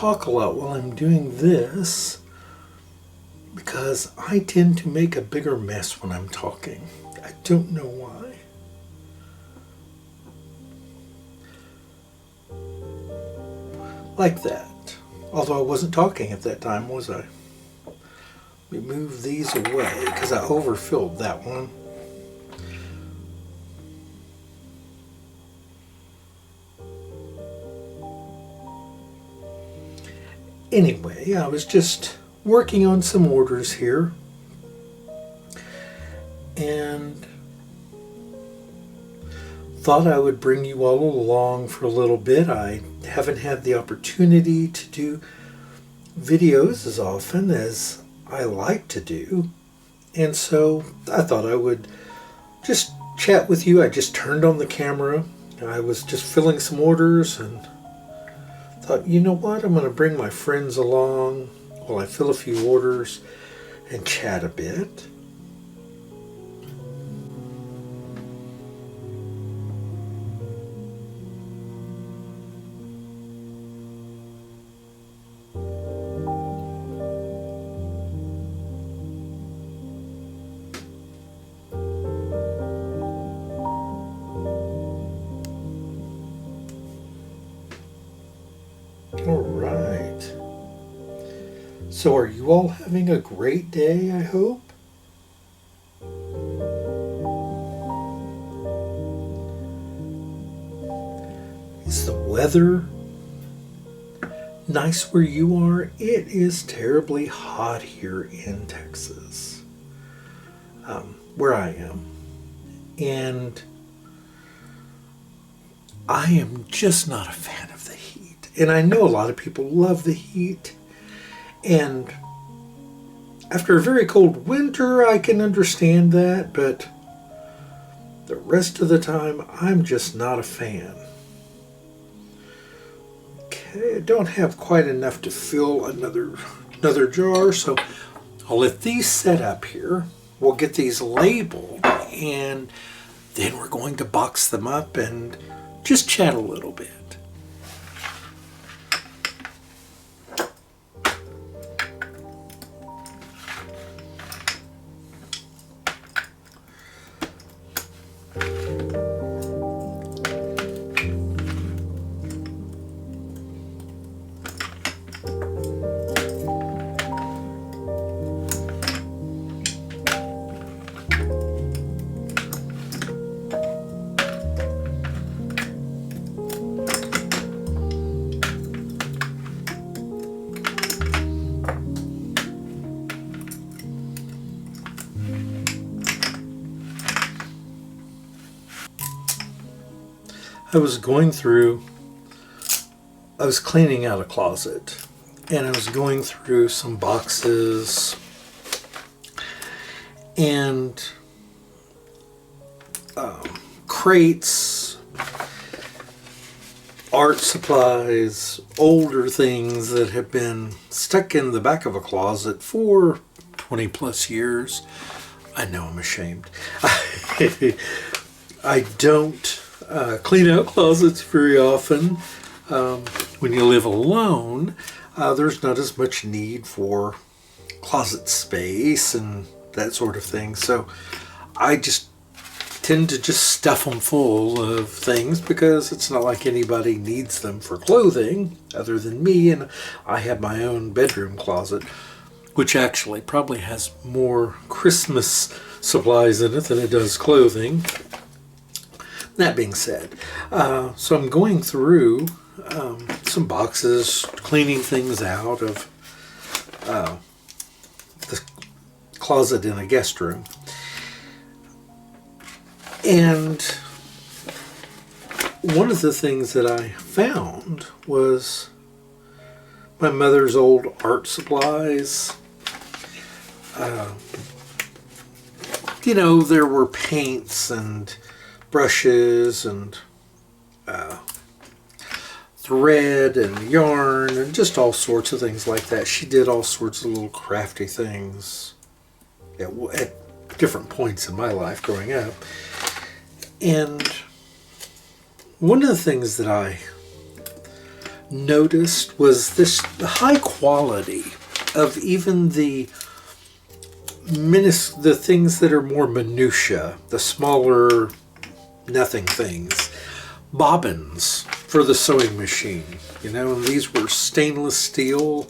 talk a lot while I'm doing this because I tend to make a bigger mess when I'm talking. I don't know why. Like that. Although I wasn't talking at that time, was I? Let me move these away because I overfilled that one. Anyway, I was just working on some orders here, and thought I would bring you all along for a little bit. I haven't had the opportunity to do videos as often as I like to do, and so I thought I would just chat with you. I just turned on the camera. I was just filling some orders and thought, you know what, I'm going to bring my friends along while I fill a few orders and chat a bit. All right. So are you all having a great day, I hope? Is the weather nice where you are? It is terribly hot here in Texas, where I am. And I am just not a fan of the heat. And I know a lot of people love the heat. And after a very cold winter, I can understand that. But the rest of the time, I'm just not a fan. Okay, I don't have quite enough to fill another jar. So I'll let these set up here. We'll get these labeled. And then we're going to box them up and just chat a little bit. I was cleaning out a closet, and I was going through some boxes and crates, art supplies, older things that have been stuck in the back of a closet for 20 plus years. I know, I'm ashamed. I don't clean out closets very often. When you live alone, there's not as much need for closet space and that sort of thing. So I just tend to just stuff them full of things because it's not like anybody needs them for clothing other than me. And I have my own bedroom closet, which actually probably has more Christmas supplies in it than it does clothing. That being said, so I'm going through some boxes, cleaning things out of the closet in a guest room. And one of the things that I found was my mother's old art supplies. There were paints and brushes and thread and yarn and just all sorts of things like that. She did all sorts of little crafty things at different points in my life growing up. And one of the things that I noticed was the high quality of even the things that are more minutia, the smaller nothing things, bobbins for the sewing machine. And these were stainless steel,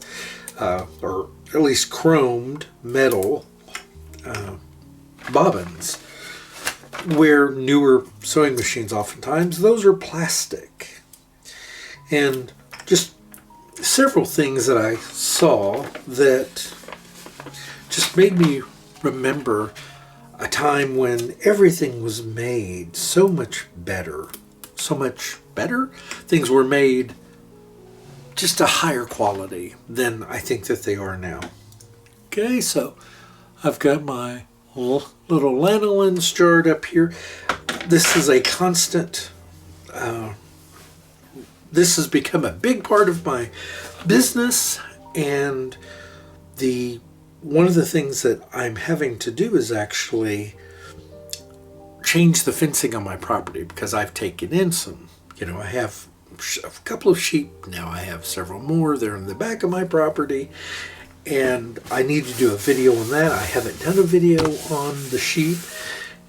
or at least chromed metal bobbins, where newer sewing machines oftentimes, those are plastic. And just several things that I saw that just made me remember a time when everything was made so much better. So much better? Things were made just a higher quality than I think that they are now. Okay, so I've got my little lanolin starred up here. This is a constant, this has become a big part of my business, and one of the things that I'm having to do is actually change the fencing on my property, because I've taken in some, I have a couple of sheep, now I have several more. They're in the back of my property, and I need to do a video on that. I haven't done a video on the sheep,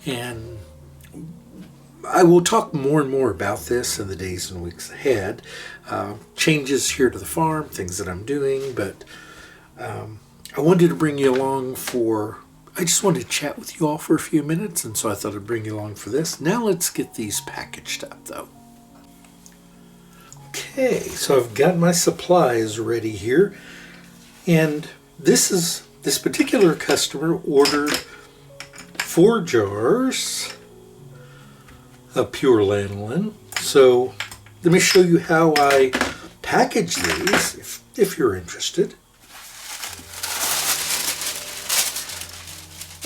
and I will talk more and more about this in the days and weeks ahead. Changes here to the farm, things that I'm doing, but I wanted to bring you along I just wanted to chat with you all for a few minutes, and so I thought I'd bring you along for this. Now let's get these packaged up, though. Okay, so I've got my supplies ready here, and this particular customer ordered 4 jars of pure lanolin. So let me show you how I package these, if you're interested.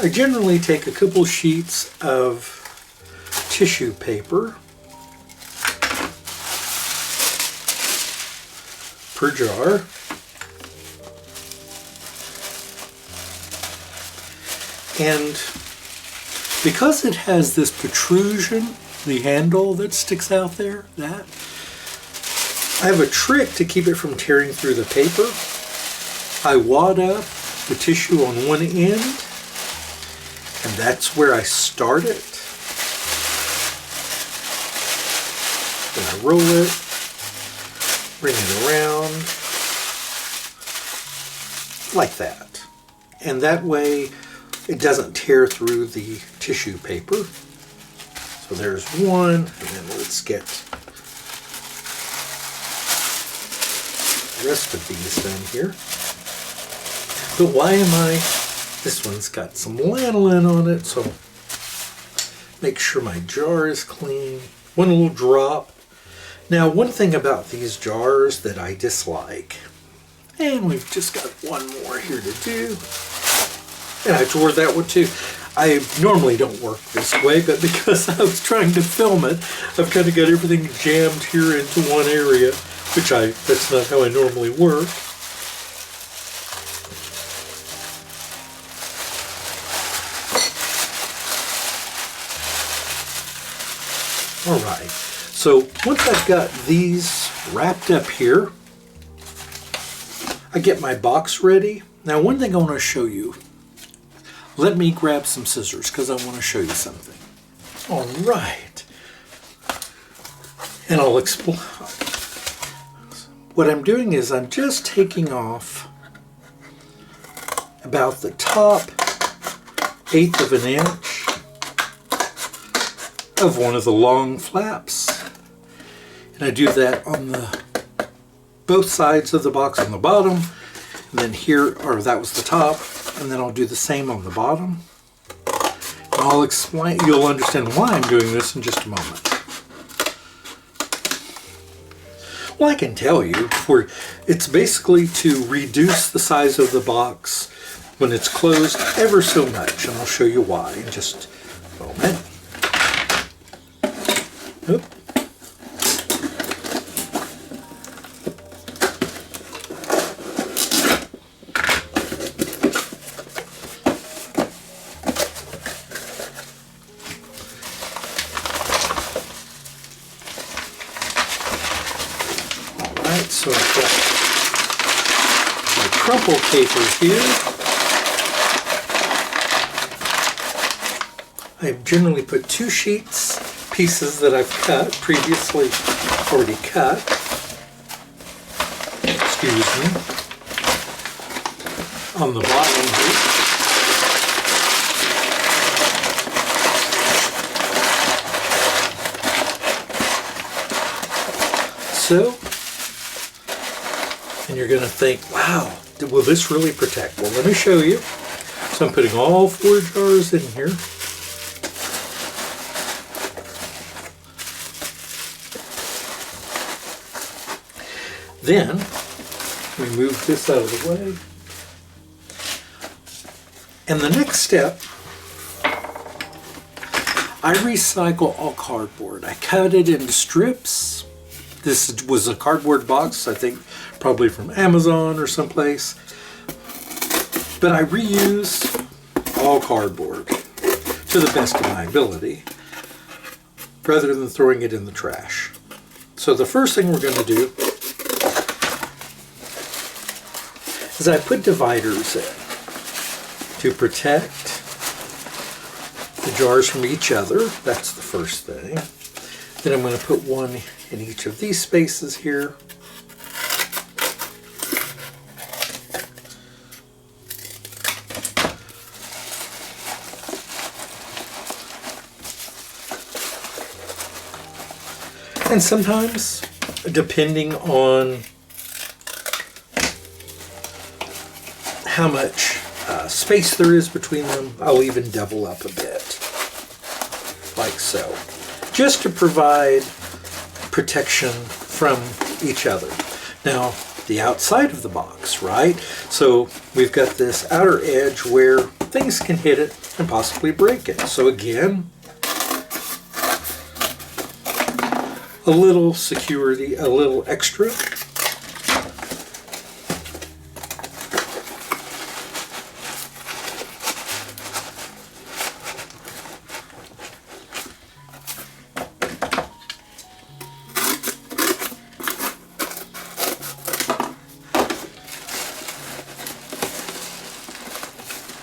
I generally take a couple sheets of tissue paper per jar. And because it has this protrusion, the handle that sticks out there, I have a trick to keep it from tearing through the paper. I wad up the tissue on one end, and that's where I start it. Then I roll it, bring it around, like that. And that way it doesn't tear through the tissue paper. So there's one, and then let's get the rest of these done here. But why am this one's got some lanolin on it, so make sure my jar is clean. One little drop. Now, one thing about these jars that I dislike, and we've just got one more here to do, and I tore that one too. I normally don't work this way, but because I was trying to film it, I've kind of got everything jammed here into one area, which that's not how I normally work. All right, so once I've got these wrapped up here, I get my box ready. Now, one thing I want to show you, let me grab some scissors because I want to show you something. All right, and I'll explain. What I'm doing is I'm just taking off about the top 1/8 of an inch of one of the long flaps, and I do that on both sides of the box on the bottom, and then here, or that was the top, and then I'll do the same on the bottom. And I'll explain, you'll understand why I'm doing this in just a moment. Well, I can tell you, it's basically to reduce the size of the box when it's closed ever so much, and I'll show you why in just a moment. Oop. So So I've got my crumple paper here. I've generally put 2 sheets, pieces that I've cut, previously already cut. Excuse me. On the bottom here. So, and you're going to think, wow, will this really protect? Well, let me show you. So I'm putting all 4 jars in here. Then, we move this out of the way. And the next step, I recycle all cardboard. I cut it into strips. This was a cardboard box, I think probably from Amazon or someplace. But I reuse all cardboard to the best of my ability, rather than throwing it in the trash. So the first thing we're going to do is I put dividers in to protect the jars from each other. That's the first thing. Then I'm going to put one in each of these spaces here. And sometimes, depending on how much space there is between them, I'll even double up a bit, like so, just to provide protection from each other. Now, the outside of the box, right? So we've got this outer edge where things can hit it and possibly break it. So again, a little security, a little extra.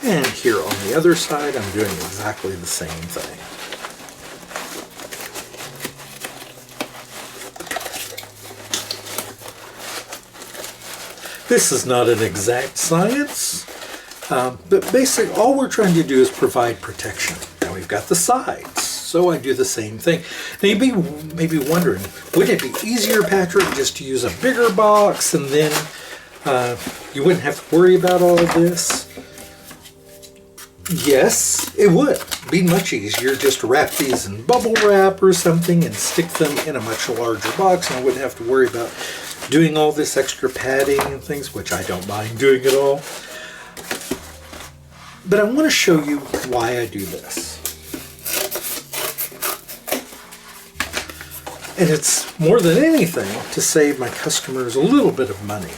And here on the other side, I'm doing exactly the same thing. This is not an exact science, but basically all we're trying to do is provide protection. Now we've got the sides, so I do the same thing. Now you may be wondering, wouldn't it be easier, Patrick, just to use a bigger box and then you wouldn't have to worry about all of this? Yes, it would be much easier just to wrap these in bubble wrap or something and stick them in a much larger box, and I wouldn't have to worry about doing all this extra padding and things, which I don't mind doing at all. But I want to show you why I do this. And it's more than anything to save my customers a little bit of money.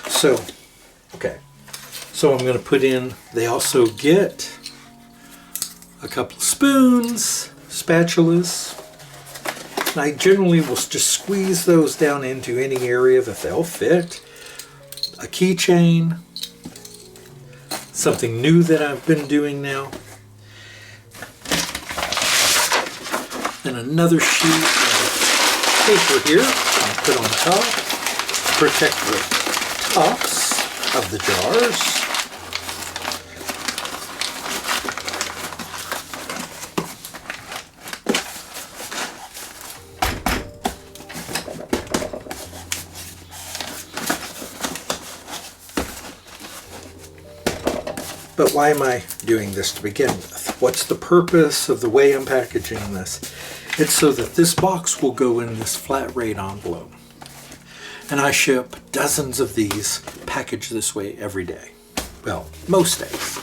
So, okay. So I'm going to put in, they also get a couple of spoons, spatulas. And I generally will just squeeze those down into any area that they'll fit. A keychain, something new that I've been doing now. And another sheet of paper here I'll put on top, protect the tops of the jars. But why am I doing this to begin with? What's the purpose of the way I'm packaging this? It's so that this box will go in this flat rate envelope. And I ship dozens of these packaged this way every day. Well, most days.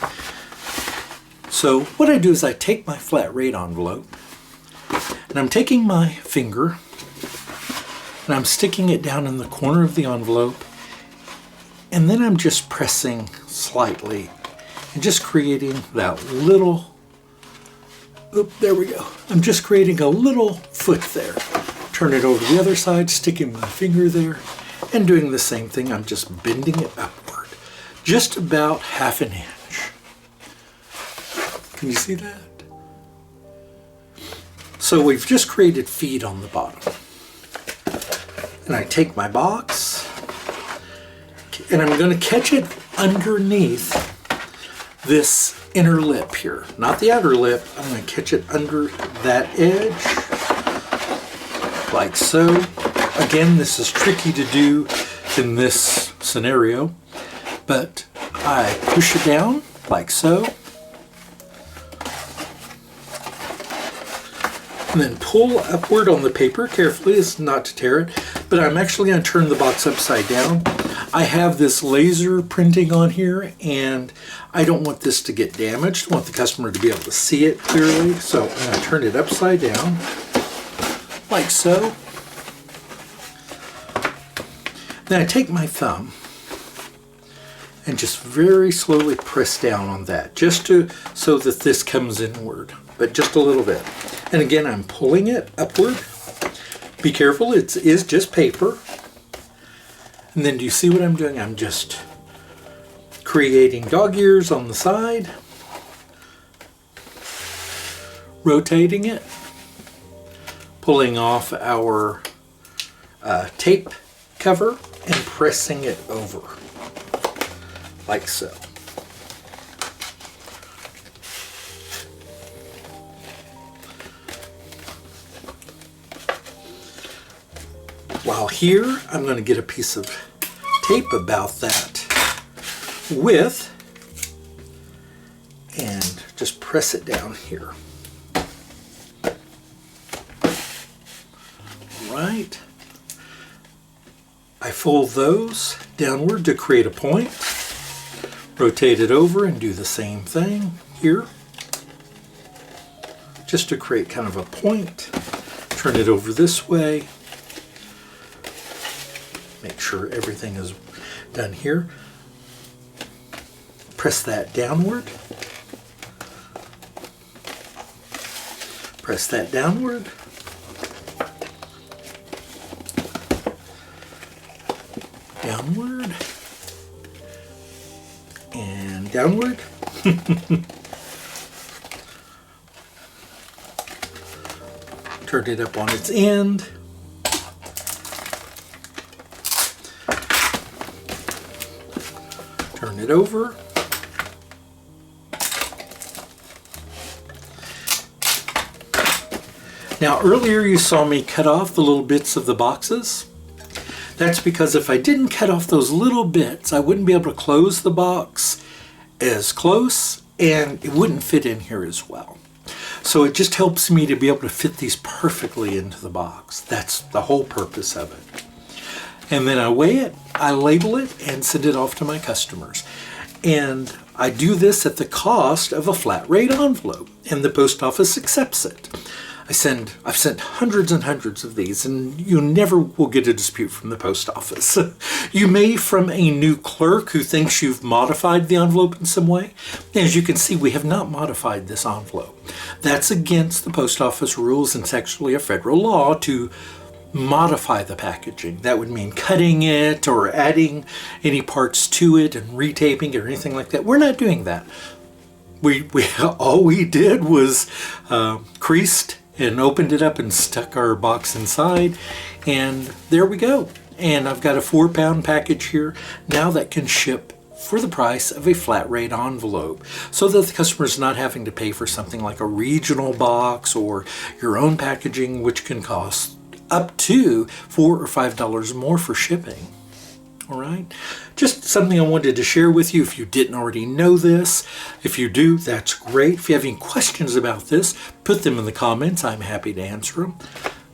So what I do is I take my flat rate envelope and I'm taking my finger and I'm sticking it down in the corner of the envelope, and then I'm just pressing slightly and just creating that little, there we go. I'm just creating a little foot there turn it over to the other side, sticking my finger there, and doing the same thing. I'm just bending it upward, just about half an inch. Can you see that? So we've just created feet on the bottom. And I take my box, and I'm going to catch it underneath this inner lip here. Not the outer lip, I'm going to catch it under that edge, like so. Again, this is tricky to do in this scenario, but I push it down, like so. And then pull upward on the paper carefully as not to tear it, but I'm actually going to turn the box upside down. I have this laser printing on here, and I don't want this to get damaged. I want the customer to be able to see it clearly, so I'm going to turn it upside down, like so. Then I take my thumb and just very slowly press down on that, just so that this comes inward, but just a little bit. And again, I'm pulling it upward. Be careful, it is just paper. And then do you see what I'm doing? I'm just creating dog ears on the side, rotating it, pulling off our tape cover and pressing it over, like so. While here, I'm going to get a piece of tape about that width and just press it down here. All right. I fold those downward to create a point, rotate it over and do the same thing here, just to create kind of a point. Turn it over this way. Make sure everything is done here. Press that downward. Press that downward. Downward. And downward. Turn it up on its end. Turn it over. Now earlier you saw me cut off the little bits of the boxes. That's because if I didn't cut off those little bits, I wouldn't be able to close the box as close, and it wouldn't fit in here as well. So it just helps me to be able to fit these perfectly into the box. That's the whole purpose of it. And then I weigh it, I label it, and send it off to my customers. And I do this at the cost of a flat rate envelope, and the post office accepts it. I've sent hundreds and hundreds of these, and you never will get a dispute from the post office. You may from a new clerk who thinks you've modified the envelope in some way. As you can see, we have not modified this envelope. That's against the post office rules, and it's actually a federal law to modify the packaging. That would mean cutting it or adding any parts to it and retaping it or anything like that. We're not doing that. All we did was creased and opened it up and stuck our box inside, and there we go. And I've got a 4-pound package here now that can ship for the price of a flat rate envelope, so that the customer's not having to pay for something like a regional box or your own packaging, which can cost up to $4 or $5 more for shipping. All right, just something I wanted to share with you if you didn't already know this. If you do, that's great. If you have any questions about this, put them in the comments. I'm happy to answer them.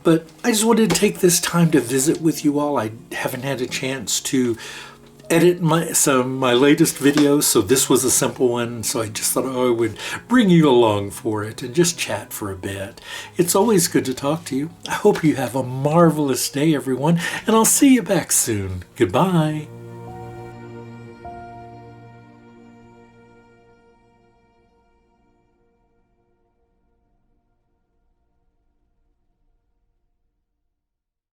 But I just wanted to take this time to visit with you all. I haven't had a chance to edit my latest videos, so this was a simple one, so I just thought I would bring you along for it and just chat for a bit. It's always good to talk to you. I hope you have a marvelous day, everyone, and I'll see you back soon. Goodbye.